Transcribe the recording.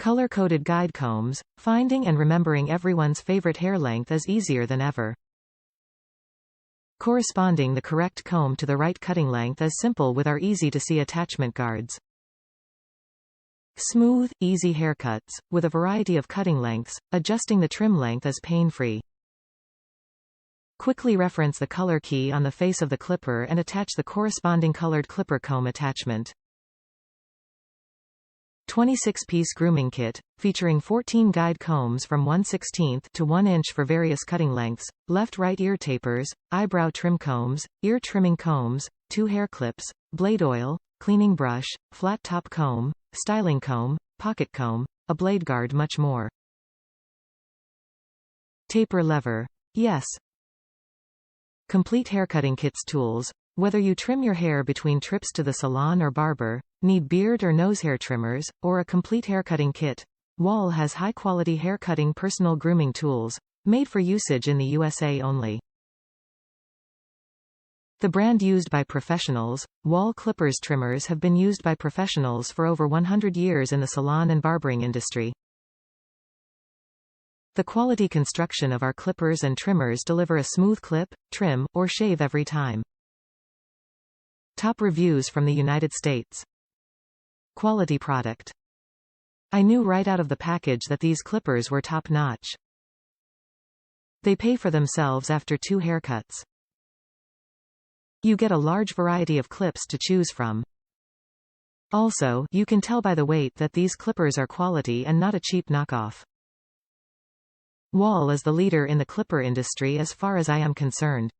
Color-coded guide combs, finding and remembering everyone's favorite hair length is easier than ever. Corresponding the correct comb to the right cutting length is simple with our easy-to-see attachment guards. Smooth, easy haircuts, with a variety of cutting lengths, adjusting the trim length is pain-free. Quickly reference the color key on the face of the clipper and attach the corresponding colored clipper comb attachment. 26-piece grooming kit, featuring 14 guide combs from 1/16 to 1 inch for various cutting lengths, left-right ear tapers, eyebrow trim combs, ear trimming combs, 2 hair clips, blade oil, cleaning brush, flat top comb, styling comb, pocket comb, a blade guard, much more. Taper lever. Yes. Complete haircutting kits tools. Whether you trim your hair between trips to the salon or barber, need beard or nose hair trimmers, or a complete haircutting kit, Wahl has high-quality haircutting personal grooming tools, made for usage in the USA only. The brand used by professionals, Wahl clippers trimmers have been used by professionals for over 100 years in the salon and barbering industry. The quality construction of our clippers and trimmers deliver a smooth clip, trim, or shave every time. Top reviews from the United States. Quality product. I knew right out of the package that these clippers were top-notch. They pay for themselves after 2 haircuts. You get a large variety of clips to choose from. Also, you can tell by the weight that these clippers are quality and not a cheap knockoff. Wahl is the leader in the clipper industry as far as I am concerned.